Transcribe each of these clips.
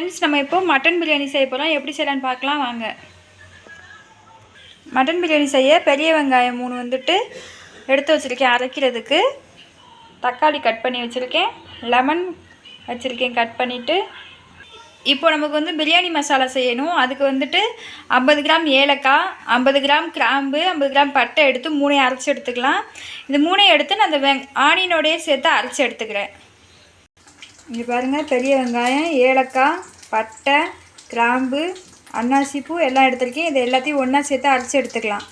Friends, நம்ம இப்போ mutton biryani செய்ய போகிறோம். எப்படி செய்யலான்னு பார்க்கலாம் வாங்க. மட்டன் பிரியாணி செய்ய பெரிய வெங்காயம் 3 வந்துட்டு எடுத்து வச்சுருக்கேன் அரைக்கிறதுக்கு. தக்காளி கட் பண்ணி வச்சுருக்கேன். லெமன் வச்சுருக்கேன் கட் பண்ணிவிட்டு. இப்போ நமக்கு வந்து பிரியாணி மசாலா செய்யணும். அதுக்கு வந்துட்டு 50 கிராம் ஏலக்காய், 50 கிராம் கிராம்பு, 50 கிராம் பட்டை எடுத்து 3 அரைச்சி எடுத்துக்கலாம். இது 3 எடுத்து நான் அந்த ஆனியனோடையே சேர்த்து அரைச்சி எடுத்துக்கிறேன். இங்கே பாருங்கள், பெரிய வெங்காயம், ஏலக்காய், பட்டை, கிராம்பு, அன்னாசிப்பூ எல்லாம் எடுத்துருக்கேன். இது எல்லாத்தையும் ஒன்றா சேர்த்து அரைச்சி எடுத்துக்கலாம்.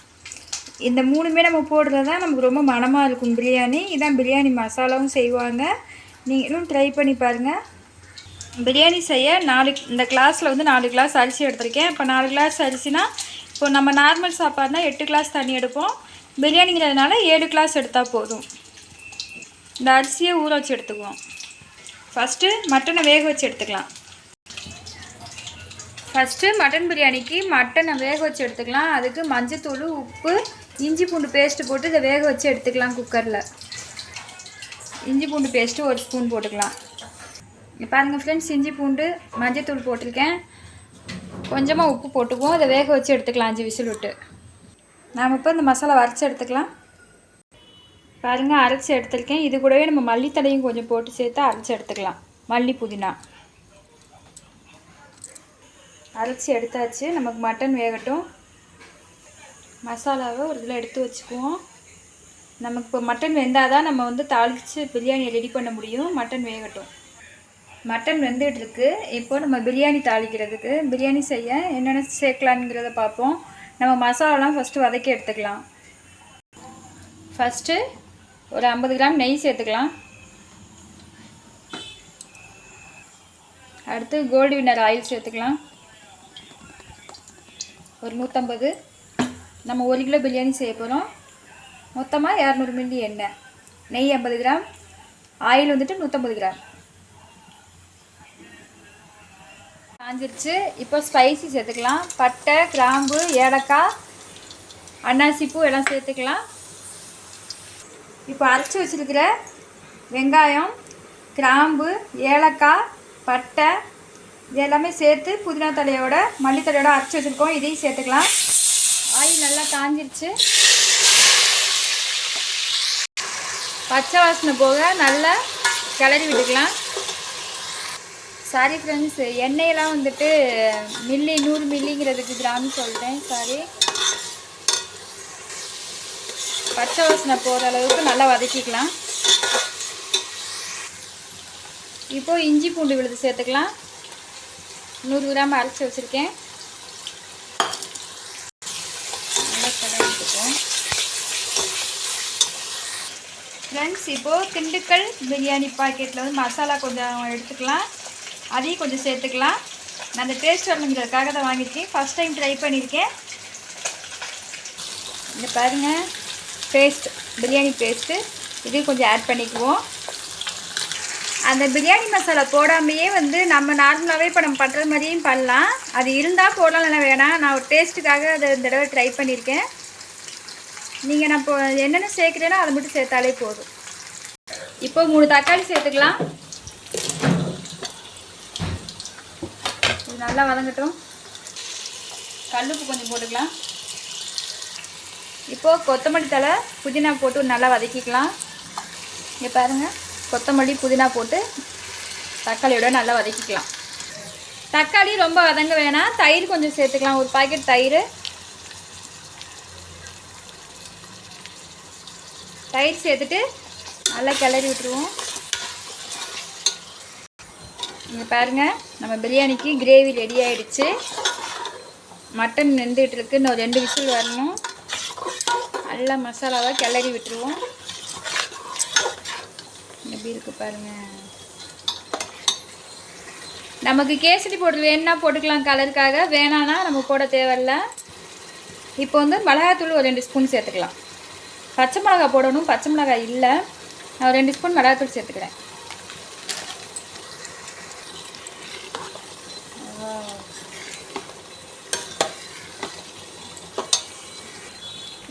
இந்த 3மே நம்ம போடுறது தான் நமக்கு ரொம்ப மணமாக இருக்கும் பிரியாணி. இதான் பிரியாணி மசாலாவும் செய்வாங்க. நீங்களும் ட்ரை பண்ணி பாருங்கள். பிரியாணி செய்ய இந்த கிளாஸில் வந்து 4 கிளாஸ் அரிசி எடுத்திருக்கேன். இப்போ 4 கிளாஸ் அரிசினா, இப்போ நம்ம நார்மல் சாப்பாடுனா 8 கிளாஸ் தண்ணி எடுப்போம். பிரியாணிங்கிறதுனால 7 கிளாஸ் எடுத்தால் போதும். இந்த அரிசியை ஊற வச்சு எடுத்துக்குவோம். ஃபஸ்ட்டு மட்டனை வேக வச்சு எடுத்துக்கலாம். ஃபஸ்ட்டு மட்டன் பிரியாணிக்கு மட்டனை வேக வச்சு எடுத்துக்கலாம். அதுக்கு மஞ்சத்தூள், உப்பு, இஞ்சி பூண்டு பேஸ்ட்டு போட்டு இதை வேக வச்சு எடுத்துக்கலாம். குக்கரில் இஞ்சி பூண்டு பேஸ்ட்டு 1 ஸ்பூன் போட்டுக்கலாம். பாருங்கள் ஃப்ரெண்ட்ஸ், இஞ்சி பூண்டு மஞ்சத்தூள் போட்டிருக்கேன். கொஞ்சமாக உப்பு போட்டுக்குவோம். இதை வேக வச்சு எடுத்துக்கலாம் 5 விசில் விட்டு. நாம் இப்போ இந்த மசாலா அரைச்சி எடுத்துக்கலாம். பாருங்கள், அரைச்சி எடுத்துருக்கேன். இது கூடவே நம்ம மல்லித்தலையும் கொஞ்சம் போட்டு சேர்த்து அரைச்சி எடுத்துக்கலாம். மல்லி, புதினா அரைச்சி எடுத்தாச்சு. நமக்கு மட்டன் வேகட்டும். மசாலாவை ஒரு இதில் எடுத்து வச்சுக்குவோம். நமக்கு இப்போ மட்டன் வெந்தால் தான் நம்ம வந்து தாளித்து பிரியாணியை ரெடி பண்ண முடியும். மட்டன் வேகட்டும். மட்டன் வெந்துகிட்ருக்கு. இப்போ நம்ம பிரியாணி தாளிக்கிறதுக்கு, பிரியாணி செய்ய என்னென்ன சேர்க்கலாங்கிறத பார்ப்போம். நம்ம மசாலாலாம் ஃபஸ்ட்டு வதக்கி எடுத்துக்கலாம். ஃபஸ்ட்டு ஒரு 50 கிராம் நெய் சேர்த்துக்கலாம். அடுத்து கோல்டு வின்னர் ஆயில் சேர்த்துக்கலாம். ஒரு 150. நம்ம 1 கிலோ பிரியாணி செய்ய போகிறோம். மொத்தமாக 200 மில்லி எண்ணெய். நெய் 50 கிராம், ஆயில் வந்துட்டு 150 கிராம். காஞ்சிருச்சு. இப்போ ஸ்பைசி சேர்த்துக்கலாம். பட்டை, கிராம்பு, ஏலக்காய், அன்னாசிப்பூ எல்லாம் சேர்த்துக்கலாம். இப்போ அரைச்சி வச்சுருக்கிற வெங்காயம், கிராம்பு, ஏலக்காய், பட்டை இது எல்லாமே சேர்த்து புதினா தலையோட மல்லித்தலையோட அரைச்சி வச்சுருக்கோம். இதையும் சேர்த்துக்கலாம். ஆயில் நல்லா காஞ்சிருச்சு. பச்சை வாசனை போக நல்லா கிளறி விட்டுக்கலாம். சாரி ஃப்ரெண்ட்ஸ், எண்ணெயெல்லாம் வந்துட்டு மில்லி 100 மில்லிங்கிறதுக்கு கிராம் சொல்லிட்டேன். சாரி. பச்சை வாசனை போகிற அளவுக்கு நல்லா வதக்கிக்கலாம். இப்போது இஞ்சி பூண்டு விழுது சேர்த்துக்கலாம். 100 கிராம் அரைச்சி வச்சுருக்கேன். நல்லா கலந்துக்குவோம். ஃப்ரெண்ட்ஸ், இப்போது திண்டுக்கல் பிரியாணி பாக்கெட்டில் வந்து மசாலா கொஞ்சம் எடுத்துக்கலாம். அதையும் கொஞ்சம் சேர்த்துக்கலாம். நான் அந்த டேஸ்ட் வரணுங்கிறதுக்காக தான் வாங்கியிருக்கேன். ஃபஸ்ட் டைம் ட்ரை பண்ணியிருக்கேன். இங்கே பாருங்கள், பேஸ்ட், பிரியாணி பேஸ்ட்டு இதையும் கொஞ்சம் ஆட் பண்ணிக்குவோம். அந்த பிரியாணி மசாலா போடாமையே வந்து நம்ம நார்மலாகவே இப்போ நம்ம பண்ணுற மாதிரியும் பண்ணலாம். அது இருந்தால் போடலாம், இல்லைனா வேணாம். நான் ஒரு டேஸ்ட்டுக்காக அதை இந்த தடவை ட்ரை பண்ணியிருக்கேன். நீங்கள் நான் இப்போ என்னென்ன சேர்க்குறேனோ அதை மட்டும் சேர்த்தாலே போதும். இப்போ 3 தக்காளி சேர்த்துக்கலாம். இது நல்லா வதங்கட்டும். கல்லுப்பு கொஞ்சம் போட்டுக்கலாம். இப்போது கொத்தமல்லி தழை, புதினா போட்டு நல்லா வதக்கிக்கலாம். இங்கே பாருங்கள், கொத்தமல்லி புதினா போட்டு தக்காளியோட நல்லா வதக்கிக்கலாம். தக்காளி ரொம்ப வதங்க வேணாம். தயிர் கொஞ்சம் சேர்த்துக்கலாம். ஒரு பாக்கெட் தயிர். தயிர் சேர்த்துட்டு நல்லா கிளறி விட்டுருவோம். இங்கே பாருங்கள், நம்ம பிரியாணிக்கு கிரேவி ரெடி ஆகிடுச்சு. மட்டன் வெந்துகிட்ருக்கு. இன்னும் 2 விசில் வரணும். நல்லா மசாலாவை கிளறி விட்டுருவோம். எப்படி இருக்குது பாருங்கள். நமக்கு கேசரி பவுடர் வேணுன்னா போட்டுக்கலாம் கலருக்காக. வேணான்னா நம்ம போட தேவையில்ல. இப்போ வந்து மிளகாத்தூள் ஒரு 2 ஸ்பூன் சேர்த்துக்கலாம். பச்சை மிளகா போடணும். பச்சை மிளகாய் இல்லை. நான் 2 ஸ்பூன் மிளகாத்தூள் சேர்த்துக்கிறேன்.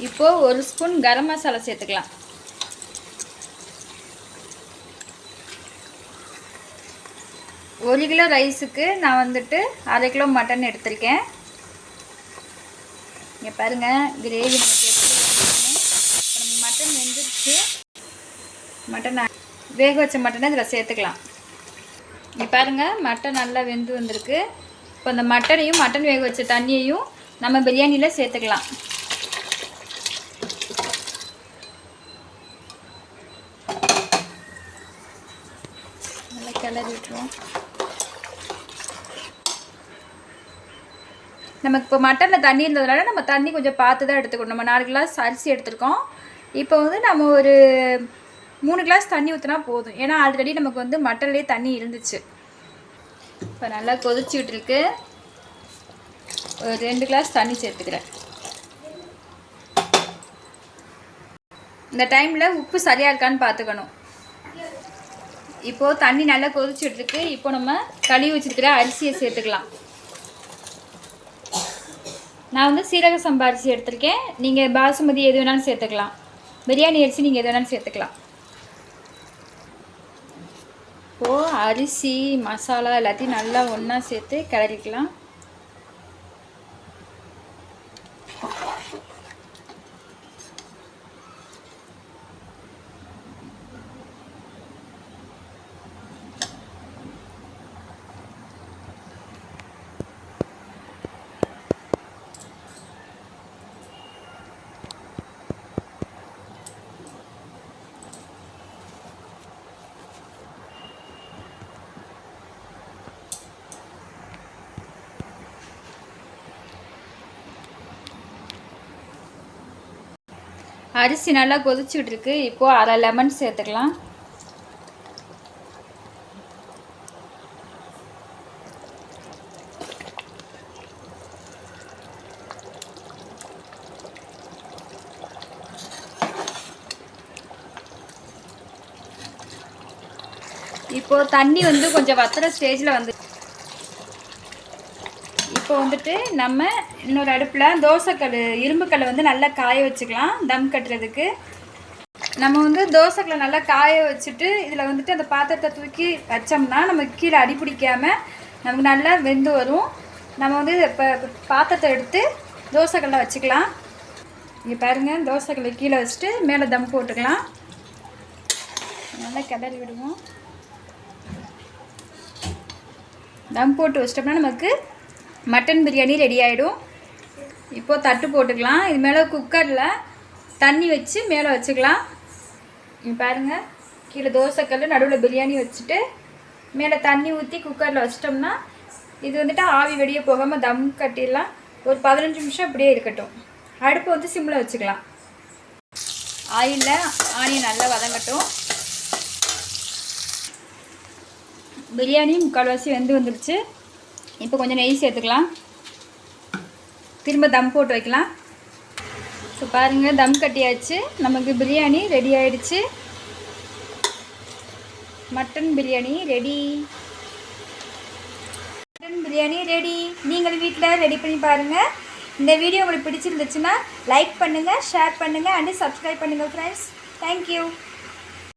இப்போது 1 ஸ்பூன் கரம் மசாலா சேர்த்துக்கலாம். 1 1 கிலோ ரைஸுக்கு நான் வந்துட்டு 1/2 கிலோ மட்டன் எடுத்திருக்கேன். இங்கே பாருங்கள் கிரேவி நமக்கு எப்படி நம்ம மட்டன் வெந்துருச்சு. மட்டன் வேக வச்ச மட்டனை இதில் சேர்த்துக்கலாம். இங்கே பாருங்கள் மட்டன் நல்லா வெந்து வந்திருக்கு. இப்போ அந்த மட்டனையும் மட்டன் வேக வச்ச தண்ணியையும் நம்ம பிரியாணியில் சேர்த்துக்கலாம். நல்லா கிளறி விட்டுருவோம். நமக்கு இப்போ மட்டனில் தண்ணி இருந்ததுனால நம்ம தண்ணி கொஞ்சம் பார்த்து தான் எடுத்துக்கணும். நம்ம 4 கிளாஸ் அரிசி எடுத்துருக்கோம். இப்போ வந்து நம்ம ஒரு 3 கிளாஸ் தண்ணி ஊற்றினா போதும். ஏன்னா ஆல்ரெடி நமக்கு வந்து மட்டன்லேயே தண்ணி இருந்துச்சு. இப்போ நல்லா கொதிச்சுக்கிட்டு இருக்கு. ஒரு 2 கிளாஸ் தண்ணி சேர்த்துக்கிறேன். இந்த டைமில் உப்பு சரியாக இருக்கான்னு பார்த்துக்கணும். இப்போது தண்ணி நல்லா கொதிச்சுட்டு இருக்கு. இப்போ நம்ம கழுவி வச்சுருக்கிற அரிசியை சேர்த்துக்கலாம். நான் வந்து சீரக சம்பா அரிசி எடுத்திருக்கேன். நீங்கள் பாசுமதி எது வேணாலும் சேர்த்துக்கலாம். பிரியாணி அரிசி நீங்கள் எது வேணாலும் சேர்த்துக்கலாம். இப்போது அரிசி மசாலா எல்லாத்தையும் நல்லா ஒன்றா சேர்த்து கிளறிக்கலாம். அரிசி நல்லா கொதிச்சுக்கிட்டு இருக்கு. இப்போது 1/2 லெமன் சேர்த்துக்கலாம். இப்போது தண்ணி வந்து கொஞ்சம் வத்துற ஸ்டேஜில் வந்து இப்போ வந்துட்டு நம்ம இன்னொரு அடுப்பில் தோசைக்கல் இரும்புக்கல்லை வந்து நல்லா காய வச்சுக்கலாம். தம் கட்டுறதுக்கு நம்ம வந்து தோசைக்கல்லை நல்லா காய வச்சுட்டு இதில் வந்துட்டு அந்த பாத்திரத்தை தூக்கி வச்சோம்னா நமக்கு கீழே அடி பிடிக்காமல் நமக்கு நல்லா வெந்து வரும். நம்ம வந்து இப்போ பாத்திரத்தை எடுத்து தோசைக்கல்லை வச்சுக்கலாம். இங்கே பாருங்கள் தோசைக்கல்லை கீழே வச்சுட்டு மேலே தம் போட்டுக்கலாம். நல்லா கிளறி விடுவோம். தம் போட்டு வச்சிட்டோம்னா நமக்கு மட்டன் பிரியாணி ரெடி ஆகிடும். இப்போது தட்டு போட்டுக்கலாம். இது மேலே குக்கரில் தண்ணி வச்சு மேலே வச்சுக்கலாம். இங்கே பாருங்கள் கீழே தோசைக்கல் நடுவில் பிரியாணி வச்சுட்டு மேலே தண்ணி ஊற்றி குக்கரில் வச்சிட்டோம்னா இது வந்துட்டு ஆவி வெளியே போகாமல் தம் கட்டிடலாம். ஒரு 15 நிமிஷம் அப்படியே இருக்கட்டும். அடுப்பு வந்து சிம்மில் வச்சுக்கலாம். ஆயிலில் ஆனியன் நல்லா வதங்கட்டும். பிரியாணி முக்கால்வாசி வெந்து வந்துடுச்சு. இப்போ கொஞ்சம் நெய் சேர்த்துக்கலாம். திரும்ப தம் போட்டு வைக்கலாம். ஸோ பாருங்கள் தம் கட்டியாச்சு. நமக்கு பிரியாணி ரெடி ஆகிடுச்சு. Mutton biryani ready. Mutton biryani ready. நீங்கள் வீட்டில் ரெடி பண்ணி பாருங்கள். இந்த வீடியோ உங்களுக்கு பிடிச்சிருந்துச்சுன்னா லைக் பண்ணுங்கள், ஷேர் பண்ணுங்கள் அண்ட் சப்ஸ்கிரைப் பண்ணுங்கள் ஃப்ரெண்ட்ஸ். தேங்க்யூ.